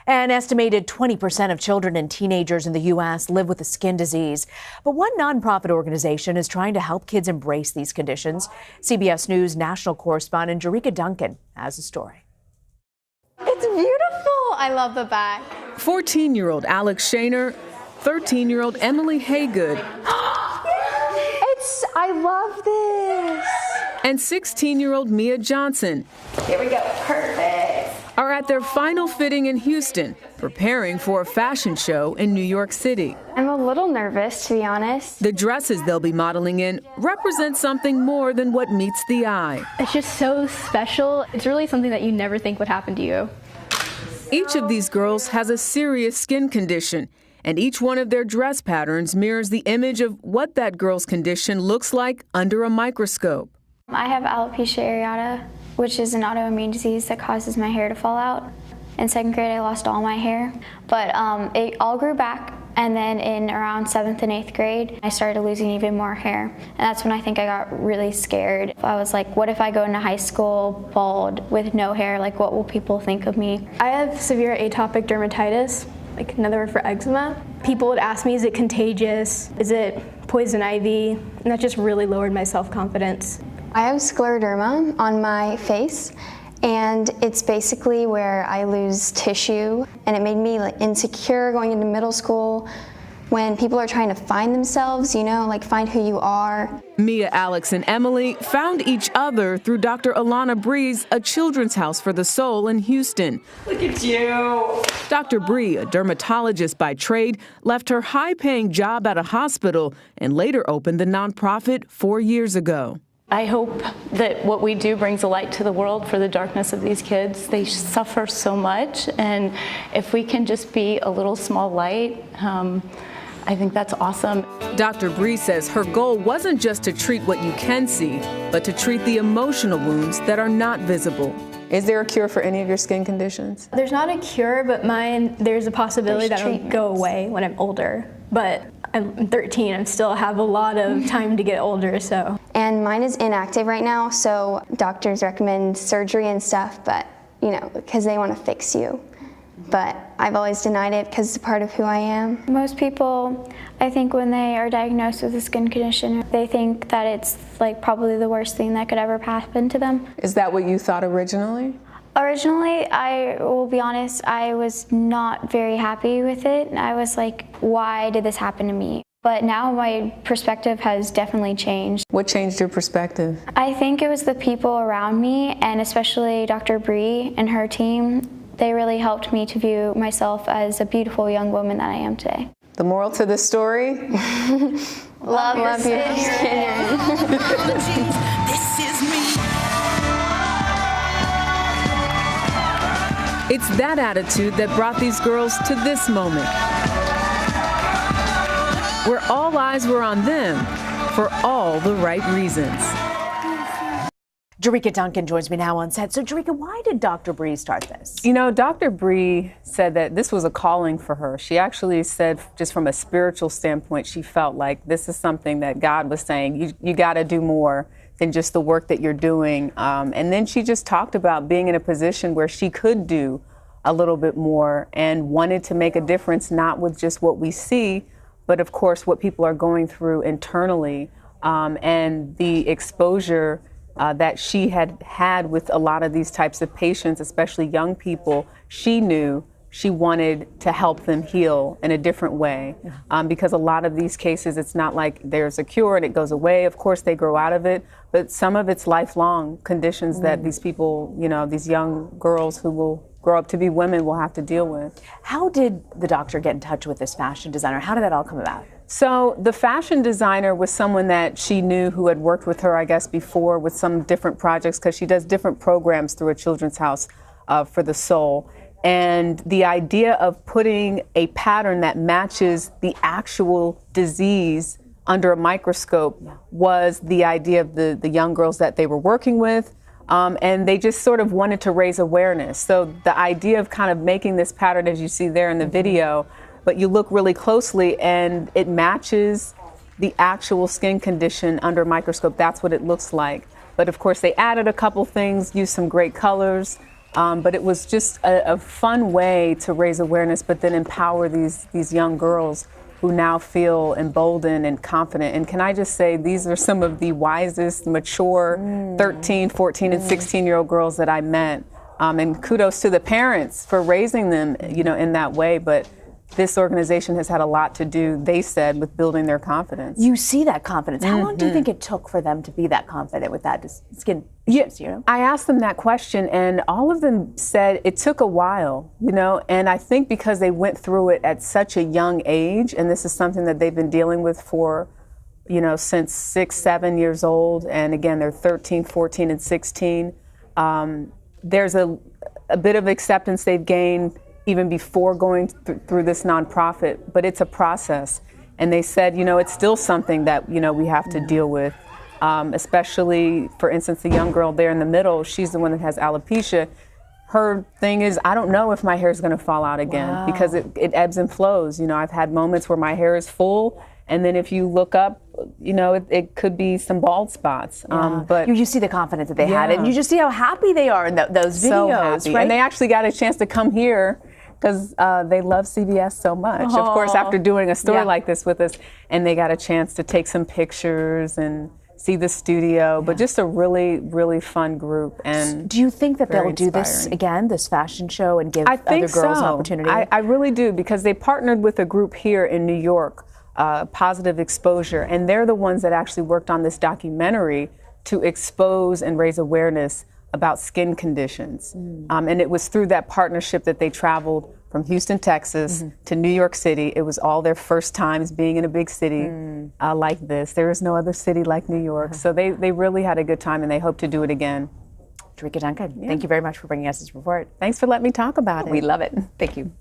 An estimated 20% of children and teenagers in the U.S. live with a skin disease. But one nonprofit organization is trying to help kids embrace these conditions. CBS News national correspondent Jericka Duncan has a story. It's beautiful. I love the back. 14-year-old Alex Shaner, 13-year-old Emily Haygood, I love this. and 16-year-old Mia Johnson Here we go. Perfect. are at their final fitting in Houston, preparing for a fashion show in New York City. I'm a little nervous, to be honest. The dresses they'll be modeling in represent something more than what meets the eye. It's just so special. It's really something that you never think would happen to you. Each of these girls has a serious skin condition, and each one of their dress patterns mirrors the image of what that girl's condition looks like under a microscope. I have alopecia areata, which is an autoimmune disease that causes my hair to fall out. In second grade, I lost all my hair, but it all grew back. And then in around 7th and 8th grade, I started losing even more hair. And that's when I think I got really scared. I was like, what if I go into high school bald with no hair? Like, what will people think of me? I have severe atopic dermatitis, like another word for eczema. People would ask me, is it contagious? Is it poison ivy? And that just really lowered my self-confidence. I have scleroderma on my face, and it's basically where I lose tissue, and it made me insecure going into middle school when people are trying to find themselves, you know, like find who you are. Mia, Alex, and Emily found each other through Dr. Alana Bree's A Children's House for the Soul in Houston. Look at you. Dr. Bree, a dermatologist by trade, left her high-paying job at a hospital and later opened the nonprofit 4 years ago. I hope that what we do brings a light to the world for the darkness of these kids. They suffer so much, and if we can just be a little small light, I think that's awesome. Dr. Bree says her goal wasn't just to treat what you can see, but to treat the emotional wounds that are not visible. Is there a cure for any of your skin conditions? There's not a cure, but mine, there's a possibility that it'll go away when I'm older. But I'm 13, I still have a lot of time to get older, so. And mine is inactive right now, so doctors recommend surgery and stuff, but, you know, because they want to fix you. But I've always denied it because it's a part of who I am. Most people, I think when they are diagnosed with a skin condition, they think that it's like probably the worst thing that could ever happen to them. Is that what you thought originally? Originally, I will be honest, I was not very happy with it. I was like, why did this happen to me? But now my perspective has definitely changed. What changed your perspective? I think it was the people around me, and especially Dr. Bree and her team. They really helped me to view myself as a beautiful young woman that I am today. The moral to this story? Love your skin. It's that attitude that brought these girls to this moment, where all eyes were on them for all the right reasons. Jericka Duncan joins me now on set. So, Jericka, why did Dr. Bree start this? You know, Dr. Bree said that this was a calling for her. She actually said, just from a spiritual standpoint, she felt like this is something that God was saying, you got to do more than just the work that you're doing. And then she just talked about being in a position where she could do a little bit more and wanted to make a difference, not with just what we see, but of course what people are going through internally, and the exposure that she had with a lot of these types of patients, especially young people. She knew she wanted to help them heal in a different way, because a lot of these cases, it's not like there's a cure and it goes away. Of course, they grow out of it, but some of it's lifelong conditions that these people, you know, these young girls who will grow up to be women will have to deal with. How did the doctor get in touch with this fashion designer? How did that all come about? So the fashion designer was someone that she knew who had worked with her, I guess, before with some different projects, because she does different programs through A Children's House for the Soul. And the idea of putting a pattern that matches the actual disease under a microscope was the idea of the young girls that they were working with. And they just sort of wanted to raise awareness. So the idea of kind of making this pattern, as you see there in the video, but you look really closely and it matches the actual skin condition under a microscope. That's what it looks like. But of course, they added a couple things, used some great colors, But it was just a fun way to raise awareness, but then empower these young girls who now feel emboldened and confident. And can I just say, these are some of the wisest, mature 13, 14, and 16-year-old girls that I met. And kudos to the parents for raising them, in that way. But this organization has had a lot to do, they said, with building their confidence. You see that confidence. How long do you think it took for them to be that confident with that skin issues, I asked them that question, and all of them said it took a while, and I think because they went through it at such a young age, and this is something that they've been dealing with for, since 6, 7 years old, and again, they're 13, 14, and 16. There's a bit of acceptance they've gained even before going through this nonprofit, but it's a process. And they said, it's still something that, we have to deal with, especially, for instance, the young girl there in the middle, she's the one that has alopecia. Her thing is, I don't know if my hair is going to fall out again because it ebbs and flows. I've had moments where my hair is full, and then if you look up, it could be some bald spots. But you see the confidence that they had, and you just see how happy they are in those videos. So happy. Right? And they actually got a chance to come here because they love CBS so much. Of course, after doing a story like this with us, and they got a chance to take some pictures and see the studio, but just a really, really fun group. And do you think that they'll do this inspiring. again, this fashion show, and give other girls an opportunity? I really do, because they partnered with a group here in New York, Positive Exposure, and they're the ones that actually worked on this documentary to expose and raise awareness about skin conditions. And it was through that partnership that they traveled from Houston, Texas to New York City. It was all their first times being in a big city like this. There is no other city like New York. So they really had a good time, and they hope to do it again. Jericka Duncan, thank you very much for bringing us this report. Thanks for letting me talk about it. We love it. Thank you.